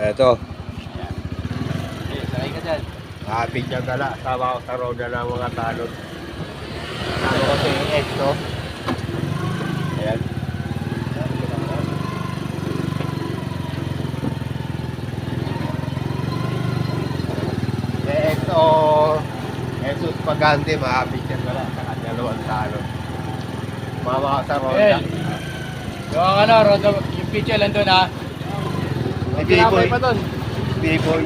Eto. Ayan. Okay, sakay ka dyan. Kapit niya gala. Sama ko sa roda ng mga talon. Sama ko si Exo. Ayan. Si Exo. Jesus Pagante. Makapit niya gala. Sa kanyalawang talon. Mama ko sa roda. Well, yung ano, rodo, yung picture lang doon ha. Si B-Boy. pa doon. B-Boy.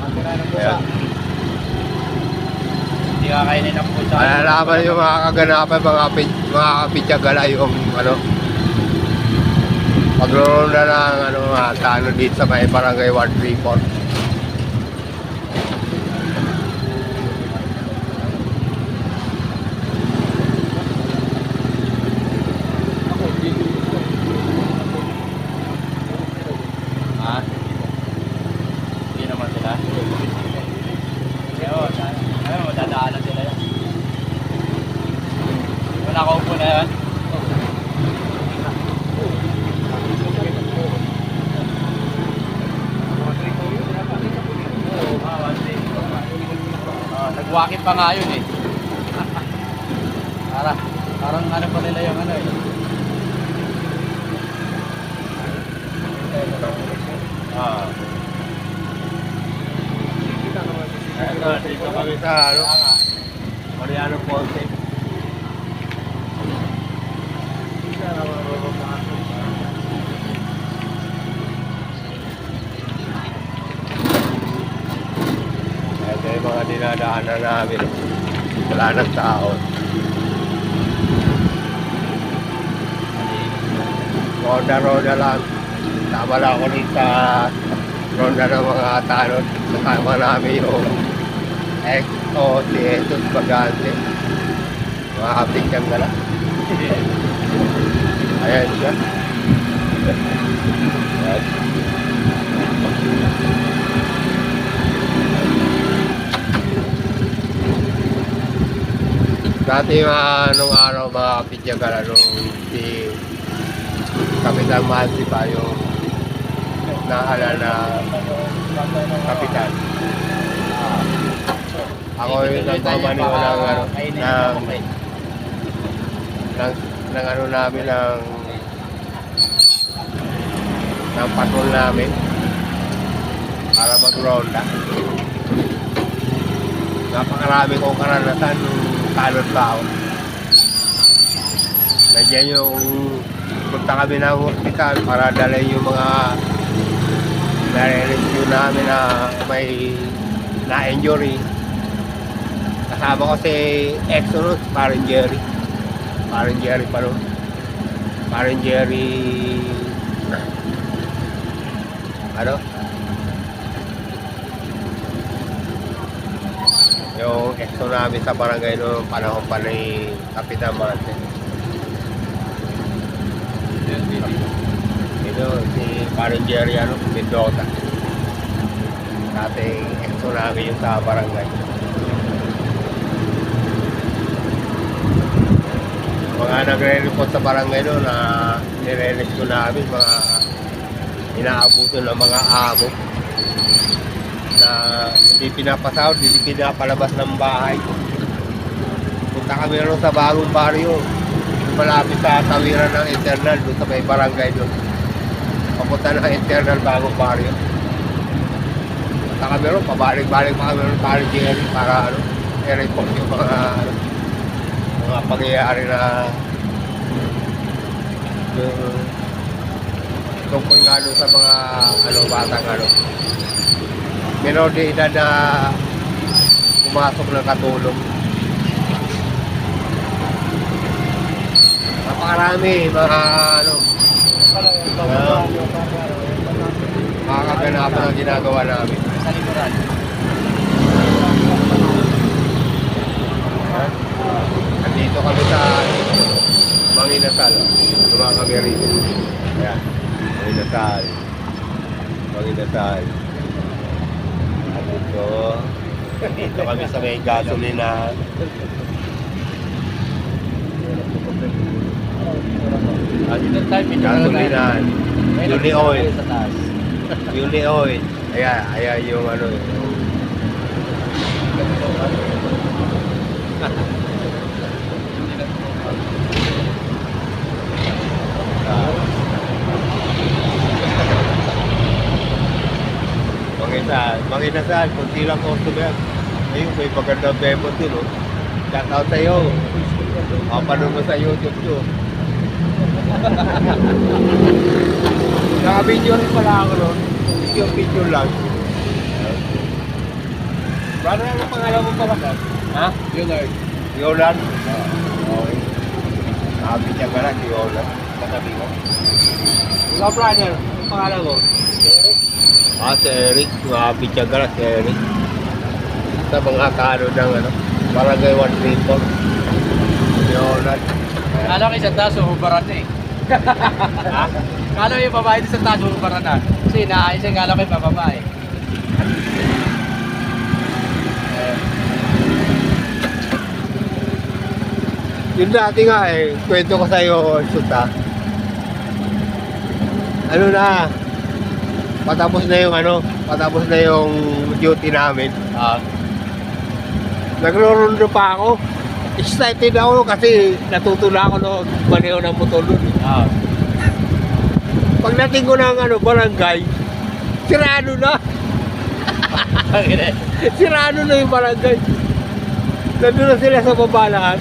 Ang tira ng pusa. Ayan. Hindi kakainin ng pusa. Malalaman yung mga kaganapan, mga kapitsagala yung ano, pagroronda ng ano, mga tano dito sa may barangay 134. Ha? Hindi naman sila. Kaya ano, madadaanan sila yun. Wala ka upo na yan. Nag-walking pa nga yun eh. Parang ano pa nila yung ano eh. Dito kami sa ano, Mariano Ponce. Ito yung mga dinadaanan namin. Wala ng tao. Roda-roda lang. Tama lang ako rin sa ronda ng mga talon. Kasama namin yung Exo, si Jesus Pagante. Mga kapit niyang gala. Ayan siya. Ayan. Dati nung araw mga kapit niyang gala nung si Kapitan Mansi pa yung naalala na kapitan. Ako yung nagmamaniho ng ano, ng ano namin ng patrol namin para mag-ronda. Napakarami kong karanasan nung talon pa ako. Nandiyan yung punta kami ng hospital para dalhin yung mga nare-rescue namin na may na-injury. Kasama ko si Exodus, parang Jerry. Parang Jerry pa rin. Parang Jerry... Ano? Yung exo namin sa barangay noong panahon pa ni Kapitan Mante. Ito, si parang Jerry, ano, Mendoza. Dating exo namin yung sa barangay. Mga nagre-report sa barangay doon na nire-rescue namin, mga inaabuso ng mga amo na hindi pinapasahod, hindi pinapalabas ng bahay. Punta kami rin sa bagong baryo, malapit sa tawiran ng internal doon sa may barangay doon. Papunta ng internal bagong baryo. Punta kami rin, pabalik-balik pa kami rin para Jerry para ano, i-report yung mga pangyayari na tungkol nga doon sa mga batang menor de edad na pumasok ng katulong. Napakarami mga mga kaganapan ang ginagawa namin. Sa likuran. Nandito kami sa Manginasal. Lumang kami rito. Ayan. Manginasal. Manginasal. Dito kami sa may gasolina. At gasolina. Uni oil. Sa taas. Yung Leoy. Ayan yung ano. Yung... Manginasal, kunti lang customer. Ayun, may magandang demo din, oh. Shout out sa'yo. Mapanood mo sa YouTube to. Naka-video rin pala ako, no? Video lang. Paano ang pangalan mo pala? Ha? Leonard. Yolan? Okay. Nakabi niya pala si Yolan. Katabi ko. Ikaw, planner, ang pangalan mo? Eric. Si Eric. Nakabi niya pala si Eric. Sa mga kano ng ano, Barangay 134. Yolan. Kala ko isang taso, hubaran na eh. Ha? Kala ko yung babae din sa taso, hubaran na. Kasi naayos yung kala ko yung babae. Yun dati nga eh, kwento ko sa'yo, Suta. Ano na, patapos na yung duty namin. Nagro-rondo pa ako. Excited ako kasi natuto na ako no maneho ng motor nun. Pagdating ko ng barangay, sirado na. Sirado na yung barangay. Nandun na sila sa babalaan.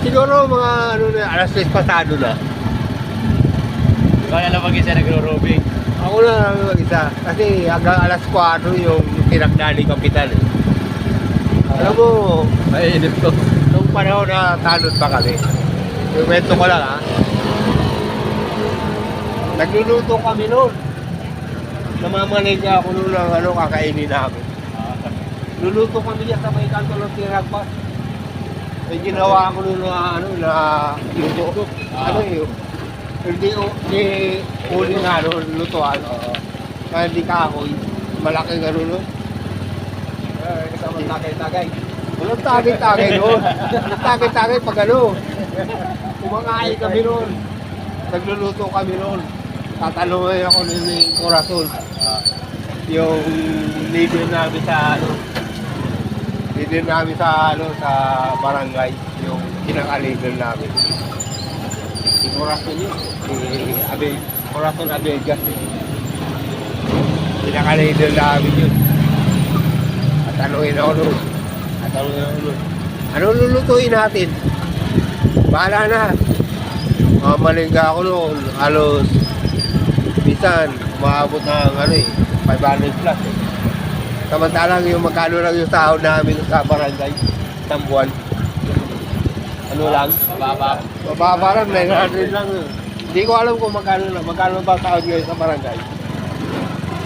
Siguro mga alas 6 pasado na. Kaya lang mag-isa nagro-robing. Ako na lang mag-isa. Kasi hanggang alas 4 yung tinagdali kapital eh. Alam mo, Mainit ko. nung panahon na tanod pa kami, yung kwento ko lang ha, nagluluto kami noon. Namamaligya ako noon ng kakainin namin. Luluto kami dyan sa may kanto ng Tiragpas. May ginawa ko noon na luto. Hindi uli nga lutuan. Kaya hindi kahoy. Malaking noon. Kasama tagay-tagay. Walang tagay-tagay noon. Walang tagay-tagay pag kumakain kami noon. Nagluluto kami noon. Tatanungin ako ni Corazon. Yung leader namin sa sa barangay. Yung pinaka-leader namin. Si Corazon yun. Corazon Abegas. Pinaka-leader namin yun. Tanungin ako nun. Ano lulutuin natin? Bahala na. Malingga ako noon. Halos bisan, umaabot ng 500 plus eh. Samantalang yung magkano lang yung sahod namin sa barangay. Isang buwan. Ano lang? Mababa lang, 900 lang. Hindi ko alam kung magkano ba sahod ngayon sa barangay.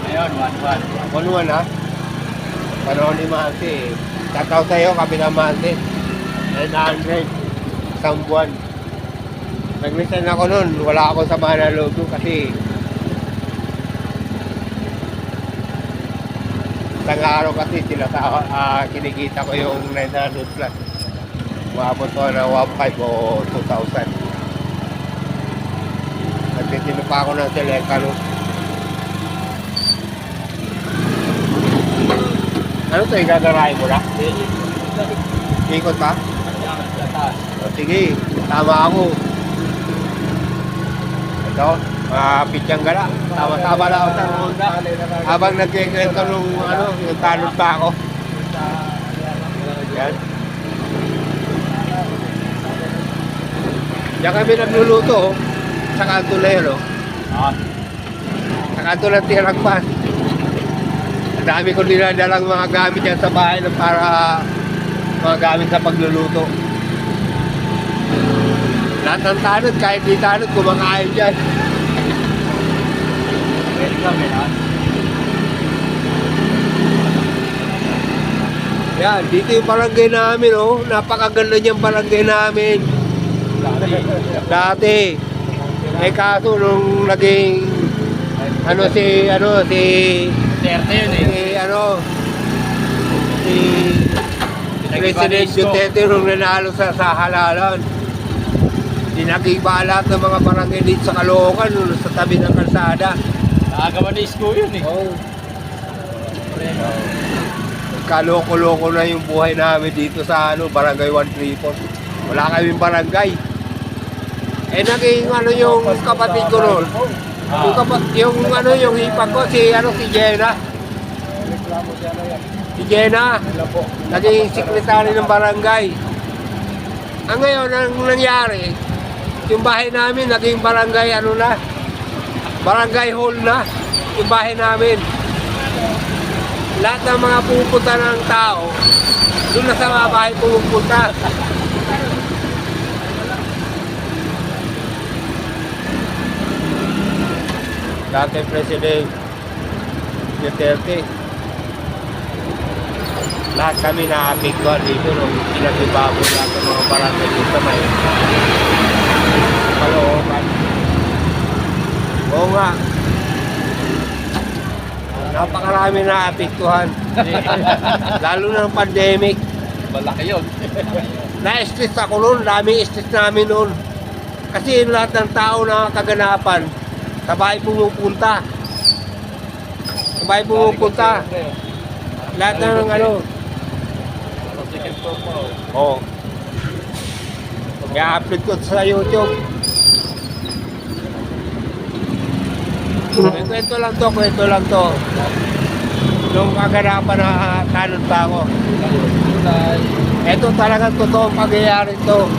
Ngayon, 1-1. 1-1 ha? Panahon ni Mante, tataw sa'yo, kami na Mante. 900, isang buwan. Nag-resign ako nun, wala ako sa Manalog kasi isang araw kasi kinikita ko yung 900 plus. Umabot ko na 1.5 o 2,000. Nagtitino pa ako ng Selecta no. Ano ito, igagarahin mo na? Ikot pa? O, sige, tama ako. Ito, pitsang gala. Tama-tama na ako sa Honda. Habang nagkikwento nung yung tanod pa ako. Yan. Diyan kami nagluluto, sa kanto na yun, sa kanto ng Tiragpas. Ang dami ko dinadalang mga gamit yan sa bahay para mga gamit sa pagluluto. Lahat ng tanod, kahit di tanod, kumakain dyan. Yan, dito yung barangay namin, napakaganda niyang barangay namin. Dati. Eh kaso nung naging Duterte yun eh. si President Duterte nung nanalo sa halalan. Pinagiba lahat ng mga barangay dito sa Caloocan, sa tabi ng kalsada. Nakagawa na isko yun eh. Oo. Kaloko-loko na yung buhay namin dito sa barangay 134. Wala kaming barangay. Eh naging yung kapatid ko noon. Yung hipag ko si Jenna. Si Jenna. Naging sekretary ng barangay. Ang ngayon ang nangyari, yung bahay namin naging barangay barangay hall na yung bahay namin. Lahat ng mga pupunta ng tao, doon na sa mga bahay pupunta. Dati President Duterte, lahat kami na-apigwan dito nung pinag-ibabot lahat ng mga barangay dito sa may Caloocan. Oo nga. Napakarami na apektuhan. Lalo na ng pandemic. Malaki yun. Na-stress ako noon, dami stress namin noon. Kasi lahat ng tao na kaganapan, sa bahay pumupunta. Sa bahay pumupunta. Lahat ng Oo. I-upload ko sa YouTube. Kwento lang to. Nung kaganapan na kanon pa ako. Ito talagang totoong pangyayari to.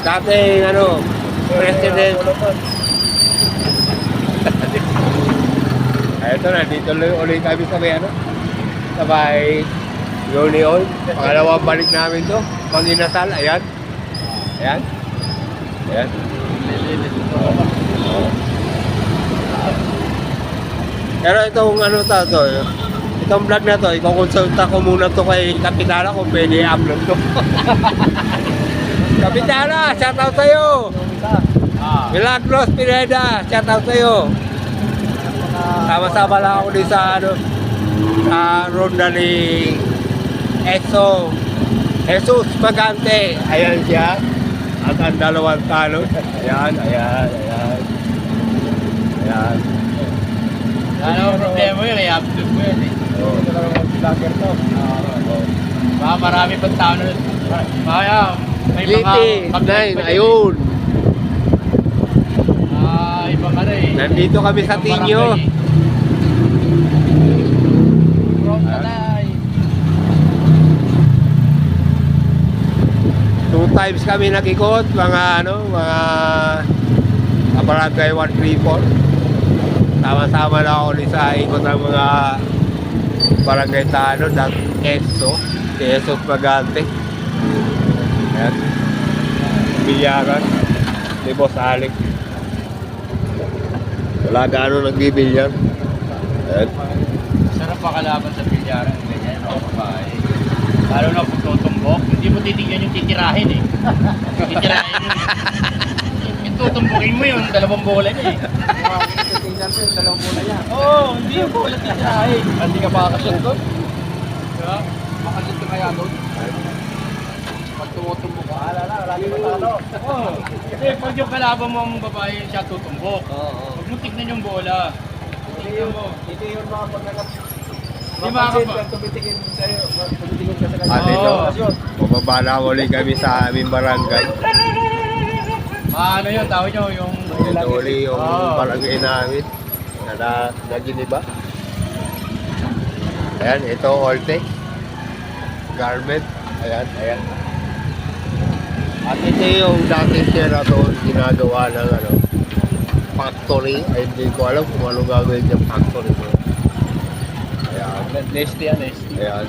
Dati President. Ito na, dito ulit kami sa may Union. Pangalawang balik namin to. Panginasal, ayan. Ayan. Pero itong itong vlog na to, ikukonsulta ko muna to kay Kapitana kung pwede i-upload to. Kapitana, shout out sa'yo! Milagros Pineda, shout out sa'yo! Sama-sama lang ako din sa ronda ni Jesus Magante. Ayan siya. At ang dalawang talon. Ayan. Ano ang problema yun? I-upload mo yun eh. Vlogger to. Baka marami pang tao na. May mga GT9, ayun. Ibang eh. Nandito kami sa Tinyo. Two times kami nag-ikot, mga barangay 134. Sama-sama na ako sa ikot ng mga barangay si Jesus Magante. Ayan. Bilyaran. Ni Boss Alex. Wala gaano nagbibilyan. Ayan. Sarap pa kalaban sa bilyaran. Ganyan, mga babae. Lalo na kung tutumbok, hindi mo titigyan yung titirahin eh. Titirahin yun. Yung tutumbokin mo yun, dalawang bola niya eh. Titignan ko yung dalawang muna niya. Oo, hindi yung bola titirahin. Hindi ka makakasyon doon? Diba? Makasyon ka kaya doon? Pag tumutumbok ka, lagi matalo. Oo. Kasi pag yung kalaban mong babae siya tutumbok, huwag mo tignan yung bola. Tignan mo. Ito yung mga pagkakap. Hindi makakapa. Tumitingin sa'yo, tumitingin ka sa kanya. At ito, bumabala ulit kami sa aming barangay. ano yun, tawag nyo, yung... Ito ulit yung barangay namin. Naginiba. Ayan, ito Oltec. Garment. Ayan. At ito yung dating Sheraton ginagawa ng factory. Ay, hindi ko alam kung ano gagawin yung factory ko. Nesty. Ayan.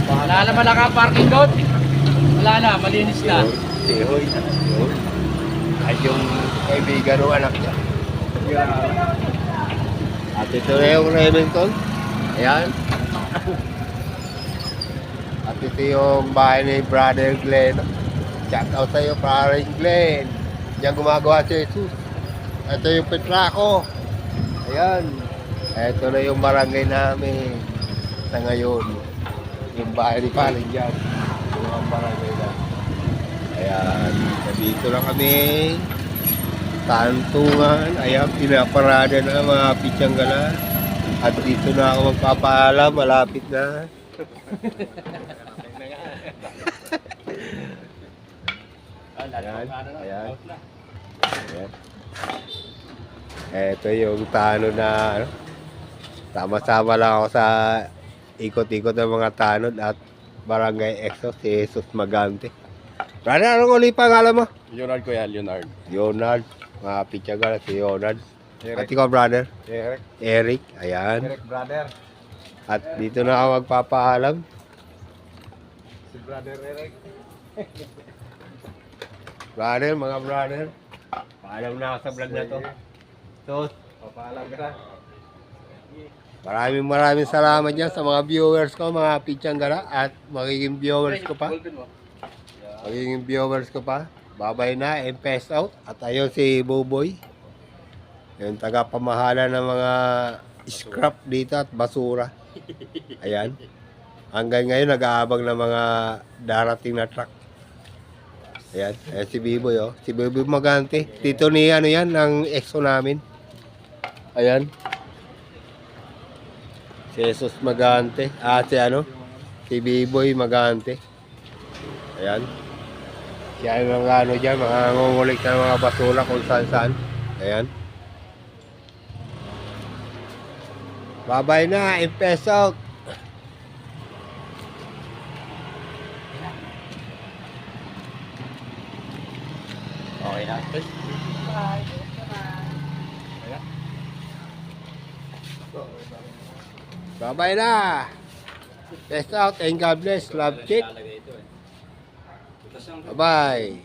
Wala na malaka parking doon. Wala na, malinis na. Tihoy. At yung kaibigan ng anak niya. At ito na yung Remington. Ayan. At ito yung bahay ni Brother Glenn. Shout out sa'yo, Brother Glenn. Diyan gumagawa si Jesus. Ito yung Petraco. Ayan. Ito na yung barangay namin sa ngayon. Yung bahay ni Paling dyan. Yung ang barangay na. Ayan, dito lang kami. Tantungan. Ayan, pinaparada na mga Pichanggala. At dito na ako magpapaalam. Malapit na. Ayan, ayan. Ayan. Ito yung tanod na ano. Sama-sama lang ako sa ikot-ikot ng mga tanod at Barangay Exo, si Jesus Magante. Brother, anong uli pangalan mo? Leonard ko yan, Leonard. Leonard. Mga Pichanggala, si Leonard. At Eric. ikaw, brother? Eric. Eric. Ayan. Eric, brother. At dito na ako magpapaalam. Si brother Eric. Brother, mga brother. Paalam na ako sa vlog na to. So, Papaalam ka na. maraming salamat dyan sa mga viewers ko, mga Pichanggala. At magiging viewers ko pa. Magiging viewers ko pa. Babay na, and pass out. At ayun si Boboy. Yung taga-pamahala ng mga scrap dito at basura. Ayan. Hanggang ngayon nag-aabang ng mga darating na truck. Ayan. Ayan si Biboy, oh. Si Biboy Magante. Dito ni ano yan, ng EXO namin. Ayan. Si Jesus Magante. Si ano? Si Biboy Magante. Ayan. Siya yung mga ano dyan, mga ngungulik na mga basura kung saan-saan. Ayan. Bye-bye na, impes out. Okay na. Bye-bye na. Peace out and God bless. Love chick. Bye-bye.